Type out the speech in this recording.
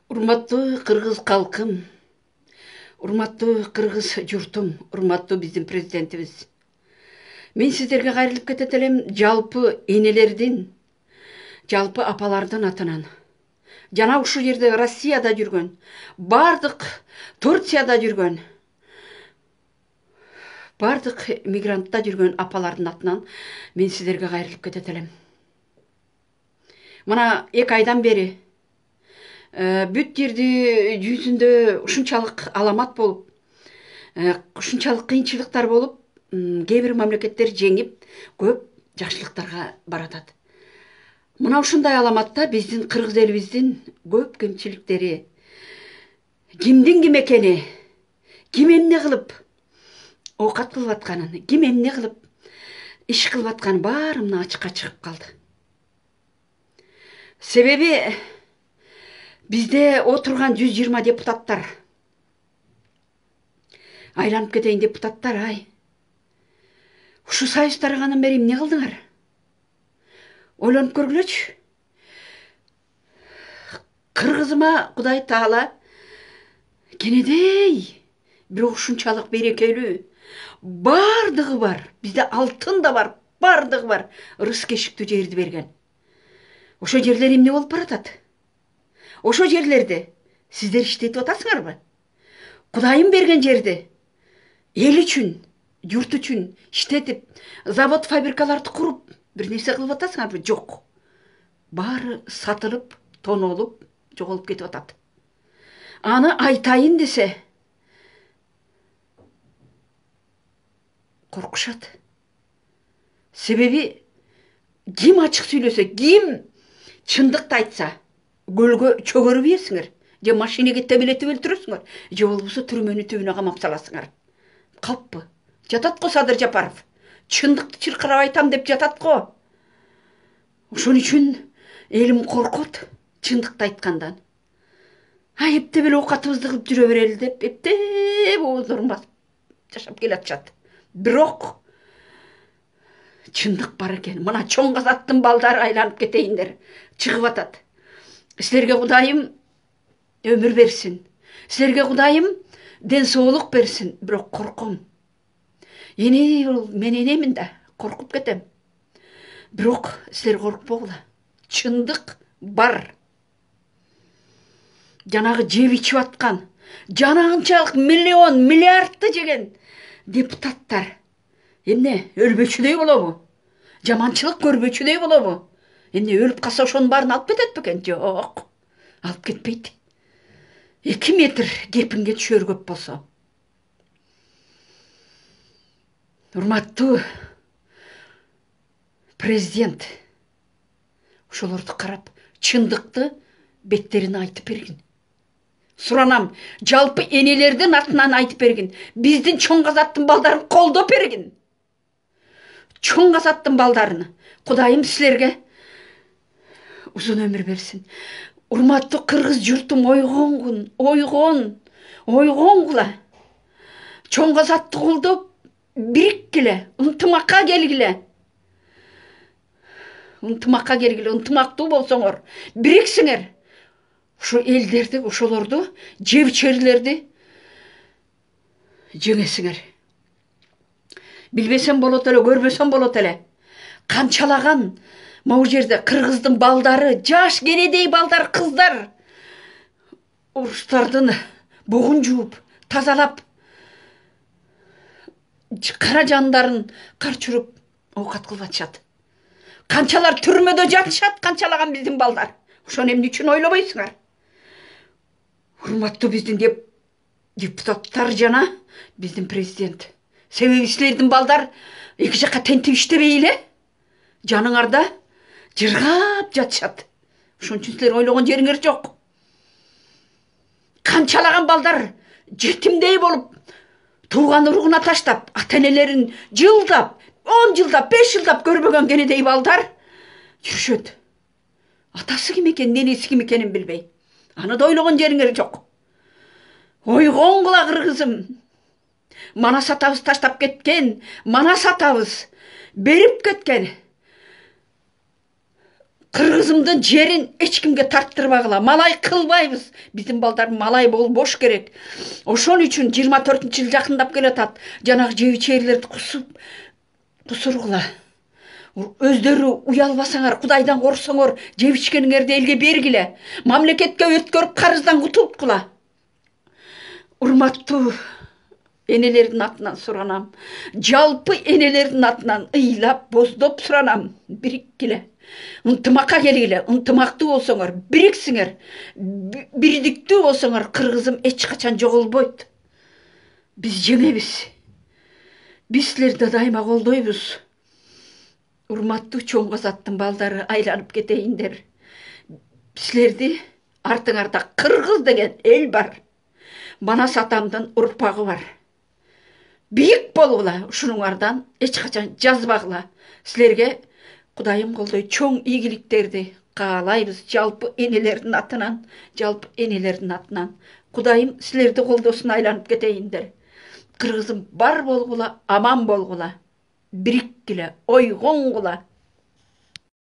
Урматтуу кыргыз калкым, урматтуу кыргыз журтум, урматтуу биздин президентибиз. Мен сиздерге кайрылып кетет элем жалпы энелердин, жалпы апалардын атынан. Жана ушул жерде Россияда жүргөн, бардык Турцияда жүргөн, бардык мигрантта жүргөн апалардын атынан мен сиздерге кайрылып кетет элем. Мына 2 айдан бери бүт жерде жүзүндө ушунчалык аламат болуп, ушунчалык кыйынчылыктар болуп, кээ бир мамлекеттер жеңип, көп жакшылыктарга баратат. Мына ушундай аламатта биздин кыргыз элибиздин көп кемчиликтери, кимдин ким экени, ким эмне кылып оокат кылып атканын, ким эмне кылып иш кылып атканы баары мына ачыкка чыгып калды. Себеби бизде отурган 120 депутаттар, айланып кетейин депутаттар, ай. Ушу союз тарагандан бери эмне кылдыңар? Ойлонуп көргүлөчү. Кыргызыма Кудай Таала кенедей, бирок ушунчалык берекелүү, бардыгы бар. Бизде алтын да бар, бардыгы бар. Ырыс кешиктүү жерди берген. Ошо жерлер эмне болуп баратат? Ошо жерлерде сиздер иштетип атасыңарбы? Кудайым берген жерди эл үчүн, журт үчүн иштетип, завод, фабрикаларды куруп, бир нерсе кылып атасыңарбы? Жок. Баары сатылып, тонолуп, жоголуп кетип атат. Аны айтайын десе коркушат. Себеби ким ачык сүйлөсө, ким чындыкты айтса, көлгө чөгөрүп ийесиңер, же машинеге тебелетип өлтүрөсүңөр, же болбосо түрмөнүн түбүнө камап саласыңар. Калппы? Жатат го Садыр Жапаров. Чындыкты чыркырап айтам деп жатат го. Ошон үчүн элим коркот чындыкты айткандан. Эптеп эле оокатыбызды кылып жүрө берели деп, эптеп ооздорун басып жашап келатышат. Бирок чындык бар экен. Мына чоң казаттын балдары айланып кетейиндер, чыгып атат. Силерге Кудайым өмүр берсин. Силерге Кудайым ден соолук берсин. Бирок корком. Мен энемин да, коркуп кетем. Бирок силер коркпогула. Чындык бар. Жанагы жеп ичип аткан, жанагынчалык миллион, миллиардты жеген депутаттар эмне өлбөчүдөй болобу? Жаманчылык көрбөчүдөй болобу? Эмне өлүп калса ошонун баарын алып кетет бекен? Жок. Алып кетпейт. 2 метр кепинге түшөр көп болсо. Урматтуу президент, ошолорду карап, чындыкты беттерине айтып бергин. Суранам, жалпы энелердин атынан айтып бергин. Биздин чоң казаттын балдарын колдоп бергин. Чоң казаттын балдарын. Кудайым силерге узун өмүр берсин. Урматтуу кыргыз журтум, ойгонгула. Чоң казатты колдоп, бириккиле, ынтымакка келгиле. Ынтымактуу болсоңор, бириксиңер. Ошо элдерди, ошолорду, жебчерлерди жеңесиңер. Билбесем болот эле, көрбөсөм болот эле. Канчалаган могу жерде кыргыздын балдары, жаш кенедей балдар, кыздар орустардын бугун жууп, тазалап, кара жандарын карчырып оокат кылып атышат. Канчалар түрмөдө жатышат, канчалаган биздин балдар. Ошону эмне үчүн ойлобойсуңар? Урматтуу биздин депутаттар жана биздин президент. Себеби силердин балдар эки жакка тентип иштебей эле жаныңарда жыргап жатышат. Ошон үчүн силер ойлогон жериңер жок. Канчалаган балдар жетимдей болуп, тууган уругуна таштап, ата-энелерин жылдап, 10 жылдап, 5 жылдап көрбөгөн кенедей балдар жүрүшөт. Атасы ким экен, ненеси ким экенин билбей. Аны да ойлогон жериңер жок. Ойгонгула кыргызым. Манас атабыз таштап кеткен, манас атабыз берип кеткен Кыргызымдын жерин эч кимге тарттырбагыла, малай кылбайбыз. Биздин балдар малай болбош керек. Ошон үчүн 24-жыл жакындап келатат. Жанагы жебичерлерди кусургула. Өздөрү уялбасаңар, Кудайдан корсоңор, жебичкениңерди элге бергиле. Мамлекетке өткөрүп карыздан кутулткула. Урматтуу энелердин атынан суранам. Жалпы энелердин атынан ыйлап, боздоп суранам. Бириккиле. Ынтымакка келгиле. Ынтымактуу болсоңор, бириксиңер. Бирдиктүү болсоңор, кыргызым эч качан жоголбойт. Биз жеңебиз. Биз силерди дайыма колдойбуз. Урматтуу чоң казаттын балдары, айланып кетейиндер. Силерди артыңарда кыргыз деген эл бар. Манас атамдын урпагы бар. Бийик болгула, ушунуңардан эч качан жазбагыла. Силерге Кудайым колдой чоң ийгиликтерди каалайбыз. Жалпы энелердин атынан. Кудайым силерди колдосун, айланып кетейиндер. Кыргызым бар болгула, аман болгула. Бириккиле, ойгоңгула.